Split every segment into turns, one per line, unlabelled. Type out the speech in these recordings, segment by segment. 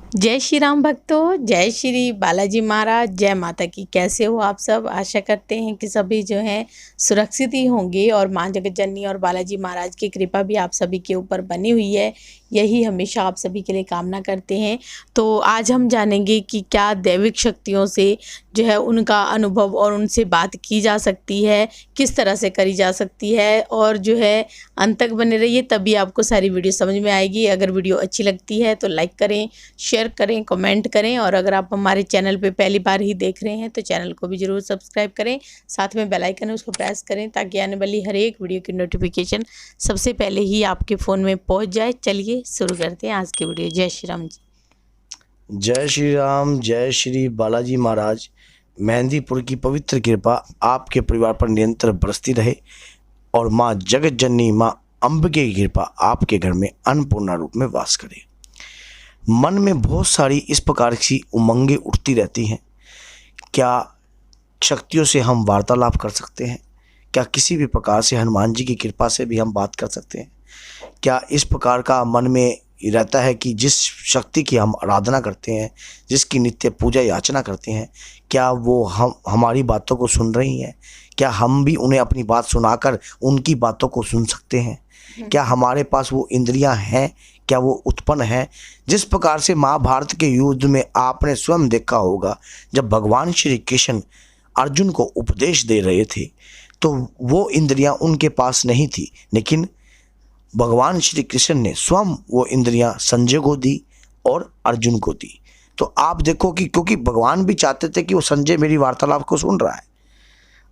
जय श्री राम भक्तों, जय श्री बालाजी महाराज, जय माता की। कैसे हो आप सब? आशा करते हैं कि सभी जो हैं सुरक्षित ही होंगे और माँ जगत जननी और बालाजी महाराज की कृपा भी आप सभी के ऊपर बनी हुई है। यही हमेशा आप सभी के लिए कामना करते हैं। तो आज हम जानेंगे कि क्या दैविक शक्तियों से जो है उनका अनुभव और उनसे बात की जा सकती है, किस तरह से करी जा सकती है, और जो है अंत तक बने रहिए, तभी आपको सारी वीडियो समझ में आएगी। अगर वीडियो अच्छी लगती है तो लाइक करें, शेयर करें, कमेंट करें, और अगर आप हमारे चैनल पे पहली बार ही देख रहे हैं तो चैनल को भी ज़रूर सब्सक्राइब करें। साथ में बेल आइकन है उसको प्रेस करें ताकि आने वाली हर एक वीडियो की नोटिफिकेशन सबसे पहले ही आपके फ़ोन में पहुंच जाए। चलिए शुरू करते हैं आज की वीडियो। जय श्री राम जी।
जय श्री राम, जय श्री बालाजी महाराज। मेहंदीपुर की पवित्र कृपा आपके परिवार पर निरंतर बरसती रहे और माँ जगत जननी माँ अंबिके की कृपा आपके घर में अन्नपूर्णा रूप में वास करे। मन में बहुत सारी इस प्रकार की उमंगें उठती रहती हैं। क्या शक्तियों से हम वार्तालाप कर सकते हैं? क्या किसी भी प्रकार से हनुमान जी की कृपा से भी हम बात कर सकते हैं? क्या इस प्रकार का मन में रहता है कि जिस शक्ति की हम आराधना करते हैं, जिसकी नित्य पूजा याचना करते हैं, क्या वो हमारी बातों को सुन रही हैं? क्या हम भी उन्हें अपनी बात सुनाकर उनकी बातों को सुन सकते हैं? क्या हमारे पास वो इंद्रियां हैं? क्या वो उत्पन्न है? जिस प्रकार से महाभारत के युद्ध में आपने स्वयं देखा होगा, जब भगवान श्री कृष्ण अर्जुन को उपदेश दे रहे थे तो वो इंद्रियां उनके पास नहीं थी, लेकिन भगवान श्री कृष्ण ने स्वयं वो इंद्रियां संजय को दी और अर्जुन को दी। तो आप देखो कि क्योंकि भगवान भी चाहते थे कि वो संजय मेरी वार्तालाप को सुन रहा है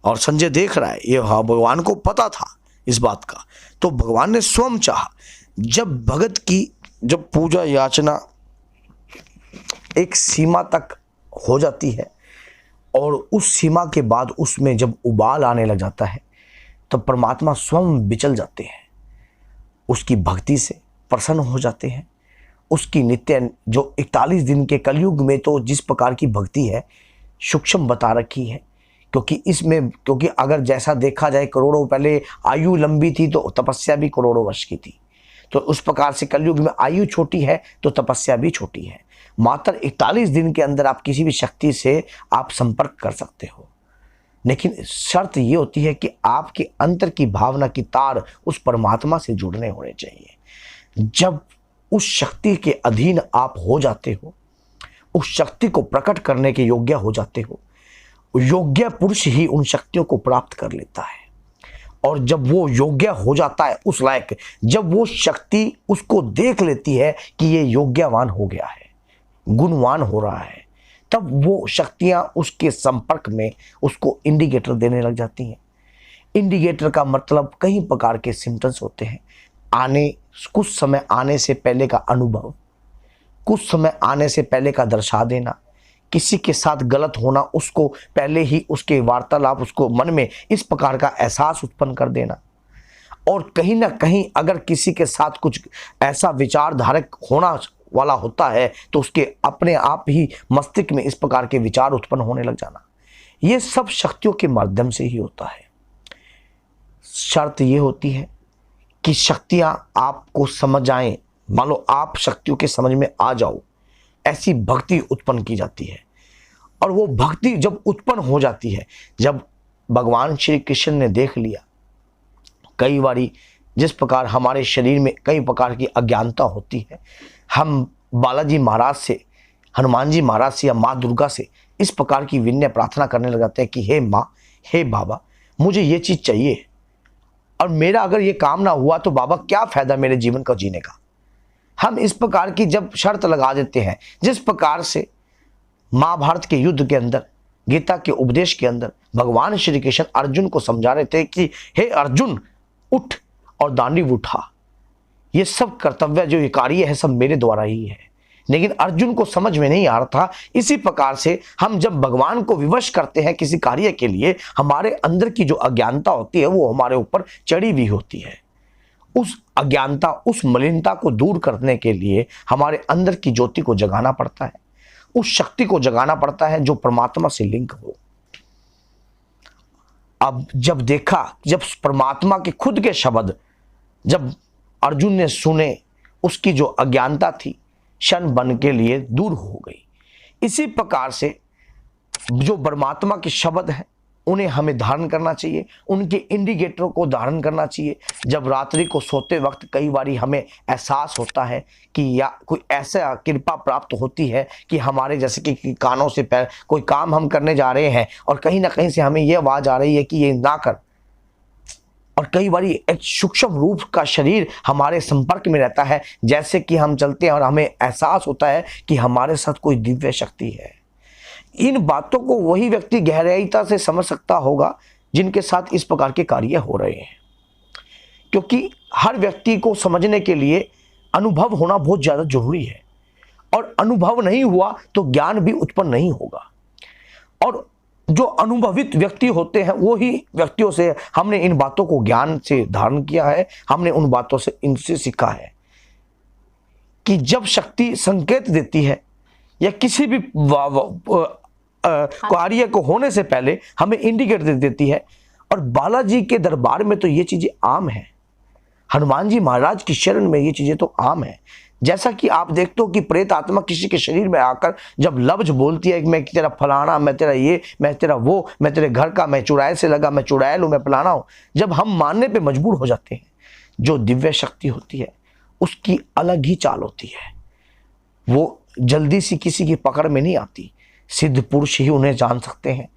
और संजय देख रहा है, ये हाँ भगवान को पता था इस बात का। तो भगवान ने स्वयं चाहा, जब भगत की जब पूजा याचना एक सीमा तक हो जाती है और उस सीमा के बाद उसमें जब उबाल आने लग जाता है तो परमात्मा स्वयं विचल जाते हैं, उसकी भक्ति से प्रसन्न हो जाते हैं। उसकी नित्य जो 41 दिन के कलयुग में तो जिस प्रकार की भक्ति है सूक्ष्म बता रखी है, क्योंकि अगर जैसा देखा जाए करोड़ों पहले आयु लंबी थी तो तपस्या भी करोड़ों वर्ष की थी, तो उस प्रकार से कलयुग में आयु छोटी है तो तपस्या भी छोटी है। मात्र 41 दिन के अंदर आप किसी भी शक्ति से आप संपर्क कर सकते हो, लेकिन शर्त ये होती है कि आपके अंतर की भावना की तार उस परमात्मा से जुड़ने होने चाहिए। जब उस शक्ति के अधीन आप हो जाते हो, उस शक्ति को प्रकट करने के योग्य हो जाते हो, योग्य पुरुष ही उन शक्तियों को प्राप्त कर लेता है। और जब वो योग्य हो जाता है उस लायक, जब वो शक्ति उसको देख लेती है कि ये योग्यवान हो गया है, गुणवान हो रहा है, तब वो शक्तियां उसके संपर्क में उसको इंडिकेटर देने लग जाती हैं। इंडिकेटर का मतलब कई प्रकार के सिम्टम्स होते हैं। कुछ समय आने से पहले का अनुभव, कुछ समय आने से पहले का दर्शा देना, किसी के साथ गलत होना, उसको पहले ही उसके वार्तालाप उसको मन में इस प्रकार का एहसास उत्पन्न कर देना, और कहीं ना कहीं अगर किसी के साथ कुछ ऐसा विचारधारक होना वाला होता है तो उसके अपने आप ही मस्तिष्क में इस प्रकार के विचार उत्पन्न होने लग जाना, ये सब शक्तियों के माध्यम से ही होता है। शर्त ये होती है कि शक्तियां आपको समझ आए, मान लो आप शक्तियों के समझ में आ जाओ, ऐसी भक्ति उत्पन्न की जाती है। और वो भक्ति जब उत्पन्न हो जाती है, जब भगवान श्री कृष्ण ने देख लिया कई बारी जिस प्रकार हमारे शरीर में कई प्रकार की अज्ञानता होती है, हम बालाजी महाराज से, हनुमान जी महाराज से या माँ दुर्गा से इस प्रकार की विनय प्रार्थना करने लग जाते हैं कि हे माँ, हे बाबा, मुझे ये चीज़ चाहिए, और मेरा अगर ये काम ना हुआ तो बाबा क्या फ़ायदा मेरे जीवन का जीने का। हम इस प्रकार की जब शर्त लगा देते हैं, जिस प्रकार से महाभारत के युद्ध के अंदर, गीता के उपदेश के अंदर भगवान श्री कृष्ण अर्जुन को समझा रहे थे कि हे अर्जुन, उठ और दांडीव उठा, ये सब कर्तव्य जो ये कार्य है सब मेरे द्वारा ही है, लेकिन अर्जुन को समझ में नहीं आ रहा था। इसी प्रकार से हम जब भगवान को विवश करते हैं किसी कार्य के लिए, हमारे अंदर की जो अज्ञानता होती है वो हमारे ऊपर चढ़ी हुई होती है। उस अज्ञानता, उस मलिनता को दूर करने के लिए हमारे अंदर की ज्योति को जगाना पड़ता है, उस शक्ति को जगाना पड़ता है जो परमात्मा से लिंक हो। अब जब देखा, जब परमात्मा के खुद के शब्द जब अर्जुन ने सुने, उसकी जो अज्ञानता थी क्षण बन के लिए दूर हो गई। इसी प्रकार से जो परमात्मा के शब्द हैं उन्हें हमें धारण करना चाहिए, उनके इंडिकेटरों को धारण करना चाहिए। जब रात्रि को सोते वक्त कई बार हमें एहसास होता है कि या कोई ऐसा कृपा प्राप्त होती है कि हमारे जैसे कि कानों से पैर कोई काम हम करने जा रहे हैं और कहीं ना कहीं से हमें ये आवाज़ आ रही है कि ये ना कर, और कई बार एक सूक्ष्म रूप का शरीर हमारे संपर्क में रहता है, जैसे कि हम चलते हैं और हमें एहसास होता है कि हमारे साथ कोई दिव्य शक्ति है। इन बातों को वही व्यक्ति गहराईता से समझ सकता होगा जिनके साथ इस प्रकार के कार्य हो रहे हैं, क्योंकि हर व्यक्ति को समझने के लिए अनुभव होना बहुत ज़्यादा जरूरी है, और अनुभव नहीं हुआ तो ज्ञान भी उत्पन्न नहीं होगा। और जो अनुभवित व्यक्ति होते हैं वो ही व्यक्तियों से हमने इन बातों को ज्ञान से धारण किया है, हमने उन बातों से इनसे सीखा है कि जब शक्ति संकेत देती है या किसी भी कार्य को होने से पहले हमें इंडिकेट दे देती है। और बालाजी के दरबार में तो ये चीजें आम है, हनुमान जी महाराज की शरण में ये चीजें तो आम है। जैसा कि आप देखते हो कि प्रेत आत्मा किसी के शरीर में आकर जब लफ्ज बोलती है कि मैं तेरा फलाना, मैं तेरा ये, मैं तेरा वो, मैं तेरे घर का, मैं चुड़ैल से लगा, मैं चुड़ैल हूं, मैं फलाना हूं, जब हम मानने पे मजबूर हो जाते हैं, जो दिव्य शक्ति होती है उसकी अलग ही चाल होती है। वो जल्दी सी किसी की पकड़ में नहीं आती। सिद्ध पुरुष ही उन्हें जान सकते हैं,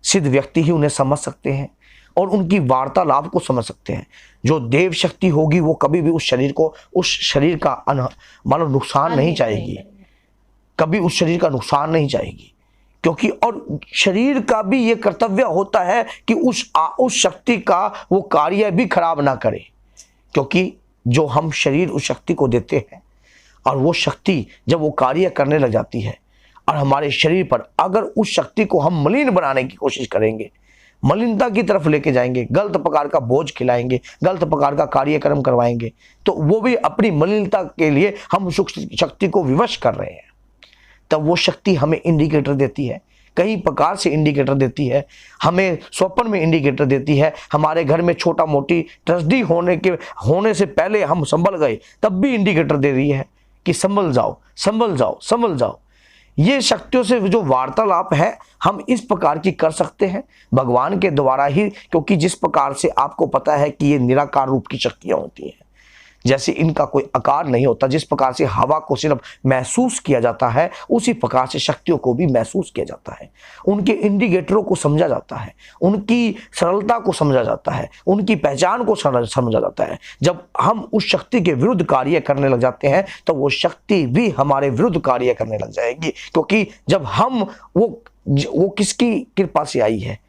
सिद्ध व्यक्ति ही उन्हें समझ सकते हैं और उनकी वार्तालाप को समझ सकते हैं। जो देव शक्ति होगी वो कभी भी उस शरीर का मानो नुकसान नहीं चाहेगी, कभी उस शरीर का नुकसान नहीं चाहेगी, क्योंकि और शरीर का भी ये कर्तव्य होता है कि उस शक्ति का वो कार्य भी खराब ना करे, क्योंकि जो हम शरीर उस शक्ति को देते हैं और वो शक्ति जब वो कार्य करने लग जाती है और हमारे शरीर पर अगर उस शक्ति को हम मलिन बनाने की कोशिश करेंगे, मलिनता की तरफ लेके जाएंगे, गलत प्रकार का बोझ खिलाएंगे, गलत प्रकार का कार्यक्रम करवाएंगे, तो वो भी अपनी मलिनता के लिए हम शक्ति को विवश कर रहे हैं। तब वो शक्ति हमें इंडिकेटर देती है, कई प्रकार से इंडिकेटर देती है। हमें स्वप्न में इंडिकेटर देती है, हमारे घर में छोटा मोटी ट्रेजेडी होने से पहले हम संभल गए तब भी इंडिकेटर दे रही है कि संभल जाओ, संभल जाओ, संभल जाओ। ये शक्तियों से जो वार्तालाप है हम इस प्रकार की कर सकते हैं भगवान के द्वारा ही, क्योंकि जिस प्रकार से आपको पता है कि ये निराकार रूप की शक्तियां होती हैं, जैसे इनका कोई आकार नहीं होता, जिस प्रकार से हवा को सिर्फ महसूस किया जाता है उसी प्रकार से शक्तियों को भी महसूस किया जाता है। उनके इंडिकेटरों को समझा जाता है, उनकी सरलता को समझा जाता है, उनकी पहचान को समझा जाता है। जब हम उस शक्ति के विरुद्ध कार्य करने लग जाते हैं तो वो शक्ति भी हमारे विरुद्ध कार्य करने लग जाएगी, क्योंकि जब हम वो किसकी कृपा से आई है,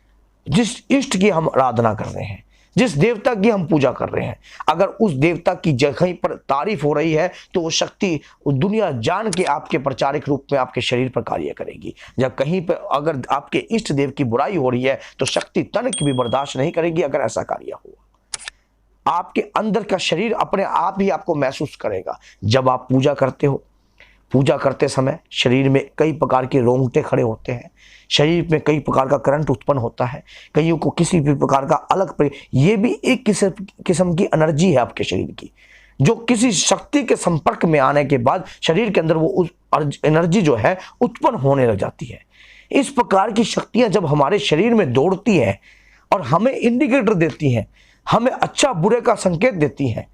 जिस इष्ट की हम आराधना कर रहे हैं, जिस देवता की हम पूजा कर रहे हैं, अगर उस देवता की जगह पर तारीफ हो रही है तो वो शक्ति दुनिया जान के आपके प्रचारक रूप में आपके शरीर पर कार्य करेगी। जब कहीं पर अगर आपके इष्ट देव की बुराई हो रही है तो शक्ति तन की भी बर्दाश्त नहीं करेगी। अगर ऐसा कार्य हुआ आपके अंदर का शरीर अपने आप ही आपको महसूस करेगा। जब आप पूजा करते हो, पूजा करते समय शरीर में कई प्रकार के रोंगटे खड़े होते हैं, शरीर में कई प्रकार का करंट उत्पन्न होता है, कईयों को किसी भी प्रकार का ये भी एक किस्म की एनर्जी है आपके शरीर की, जो किसी शक्ति के संपर्क में आने के बाद शरीर के अंदर वो एनर्जी जो है उत्पन्न होने लग जाती है। इस प्रकार की शक्तियां जब हमारे शरीर में दौड़ती हैं और हमें इंडिकेटर देती हैं, हमें अच्छा बुरे का संकेत देती हैं,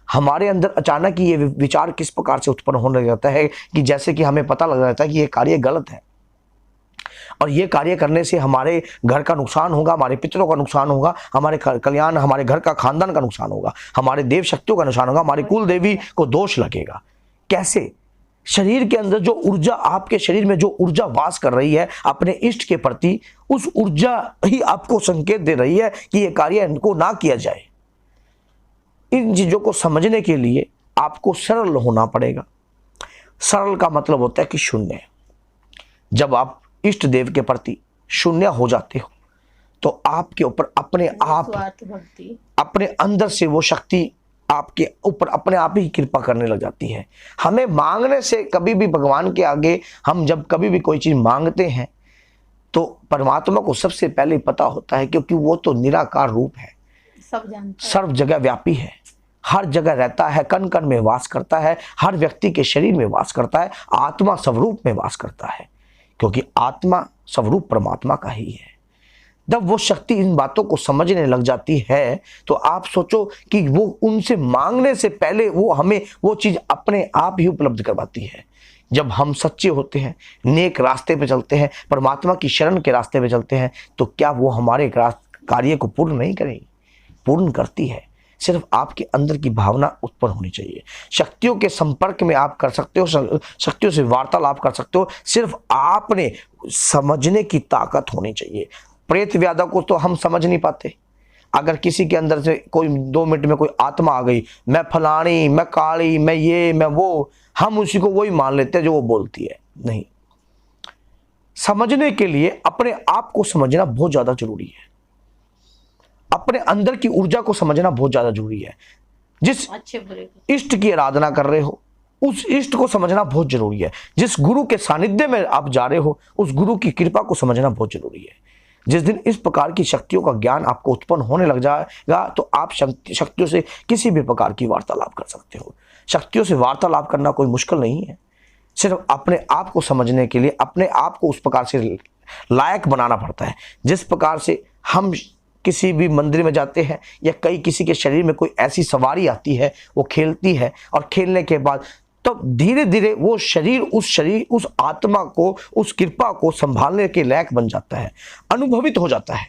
हमारे अंदर अचानक ही ये विचार किस प्रकार से उत्पन्न होने लग जाता है कि जैसे कि हमें पता लग जाता है कि ये कार्य गलत है और ये कार्य करने से हमारे घर का नुकसान होगा, हमारे पितरों का नुकसान होगा, हमारे कल्याण, हमारे घर का खानदान का नुकसान होगा, हमारे देव शक्तियों का नुकसान होगा, हमारी कुल देवी को दोष लगेगा। कैसे? शरीर के अंदर जो ऊर्जा, आपके शरीर में जो ऊर्जा वास कर रही है अपने इष्ट के प्रति, उस ऊर्जा ही आपको संकेत दे रही है कि यह कार्य इनको ना किया जाए। इन चीजों को समझने के लिए आपको सरल होना पड़ेगा। सरल का मतलब होता है कि शून्य। जब आप इष्ट देव के प्रति शून्य हो जाते हो तो आपके ऊपर अपने आप, अपने अंदर से वो शक्ति आपके ऊपर अपने आप ही कृपा करने लग जाती है। हमें मांगने से कभी भी भगवान के आगे हम जब कभी भी कोई चीज मांगते हैं तो परमात्मा को सबसे पहले पता होता है, क्योंकि वो तो निराकार रूप है,
सब जानता है,
सर्व जगह व्यापी है। हर जगह रहता है, कण कण में वास करता है, हर व्यक्ति के शरीर में वास करता है, आत्मा स्वरूप में वास करता है, क्योंकि आत्मा स्वरूप परमात्मा का ही है। जब वो शक्ति इन बातों को समझने लग जाती है तो आप सोचो कि वो उनसे मांगने से पहले वो हमें वो चीज अपने आप ही उपलब्ध करवाती है। जब हम सच्चे होते हैं, नेक रास्ते पे चलते हैं, परमात्मा की शरण के रास्ते पे चलते हैं, तो क्या वो हमारे कार्य को पूर्ण नहीं करेगी? पूर्ण करती है। सिर्फ आपके अंदर की भावना उत्पन्न होनी चाहिए। शक्तियों के संपर्क में आप कर सकते हो, शक्तियों से वार्तालाप कर सकते हो, सिर्फ आपने समझने की ताकत होनी चाहिए। प्रेत व्याधा को तो हम समझ नहीं पाते। अगर किसी के अंदर से कोई 2 मिनट में कोई आत्मा आ गई, मैं फलानी, मैं काली, मैं ये, मैं वो, हम उसी को वही मान लेते हैं जो वो बोलती है। नहीं, समझने के लिए अपने आप को समझना बहुत ज्यादा जरूरी है। अपने अंदर की ऊर्जा को समझना बहुत ज्यादा जरूरी है। जिस इष्ट की आराधना कर रहे हो, उस इष्ट को समझना बहुत जरूरी है। जिस गुरु के सानिध्य में आप जा रहे हो, उस गुरु की कृपा को समझना बहुत जरूरी है। जिस दिन इस प्रकार की शक्तियों का ज्ञान आपको उत्पन्न होने लग जाएगा तो आप शक्तियों से किसी भी प्रकार की वार्तालाप कर सकते हो। शक्तियों से वार्तालाप करना कोई मुश्किल नहीं है। सिर्फ अपने आप को समझने के लिए अपने आप को उस प्रकार से लायक बनाना पड़ता है। जिस प्रकार से हम किसी भी मंदिर में जाते हैं या किसी के शरीर में कोई ऐसी सवारी आती है, वो खेलती है, और खेलने के बाद तो धीरे धीरे वो शरीर उस आत्मा को, उस कृपा को संभालने के लायक बन जाता है, अनुभवित हो जाता है,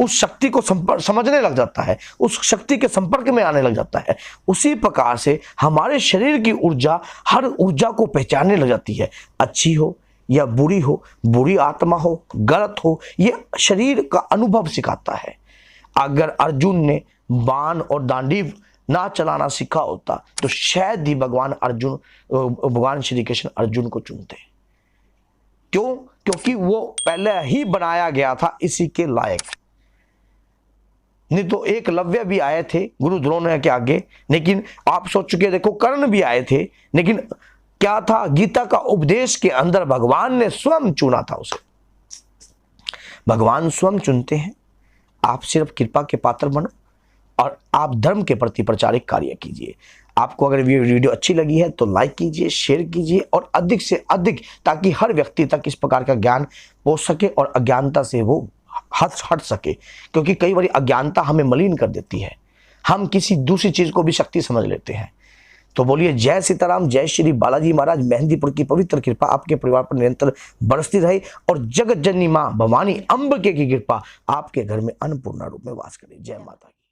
उस शक्ति को समझने लग जाता है, उस शक्ति के संपर्क में आने लग जाता है। उसी प्रकार से हमारे शरीर की ऊर्जा हर ऊर्जा को पहचानने लग जाती है। अच्छी हो या बुरी हो, बुरी आत्मा हो, गलत हो, ये शरीर का अनुभव सिखाता है। अगर अर्जुन ने बाण और दांडीव ना चलाना सीखा होता तो शायद ही भगवान श्री कृष्ण अर्जुन को चुनते। क्यों? क्योंकि वो पहले ही बनाया गया था इसी के लायक। नहीं तो एकलव्य भी आए थे गुरु द्रोण के आगे, लेकिन आप सोच चुके देखो कर्ण भी आए थे, लेकिन क्या था? गीता का उपदेश के अंदर भगवान ने स्वयं चुना था उसे। भगवान स्वयं चुनते हैं। आप सिर्फ कृपा के पात्र बनो और आप धर्म के प्रति प्रचारिक कार्य कीजिए। आपको अगर ये वीडियो अच्छी लगी है तो लाइक कीजिए, शेयर कीजिए और अधिक से अधिक, ताकि हर व्यक्ति तक इस प्रकार का ज्ञान पहुंच सके और अज्ञानता से वो हट सके। क्योंकि कई बार अज्ञानता हमें मलिन कर देती है, हम किसी दूसरी चीज को भी शक्ति समझ लेते हैं। तो बोलिए जय सीताराम, जय श्री बालाजी महाराज। मेहंदीपुर की पवित्र कृपा आपके परिवार पर निरंतर बरसती रहे और जगत जननी मां भवानी अंबिके की कृपा आपके घर में अन्नपूर्णा रूप में वास करे। जय माता की।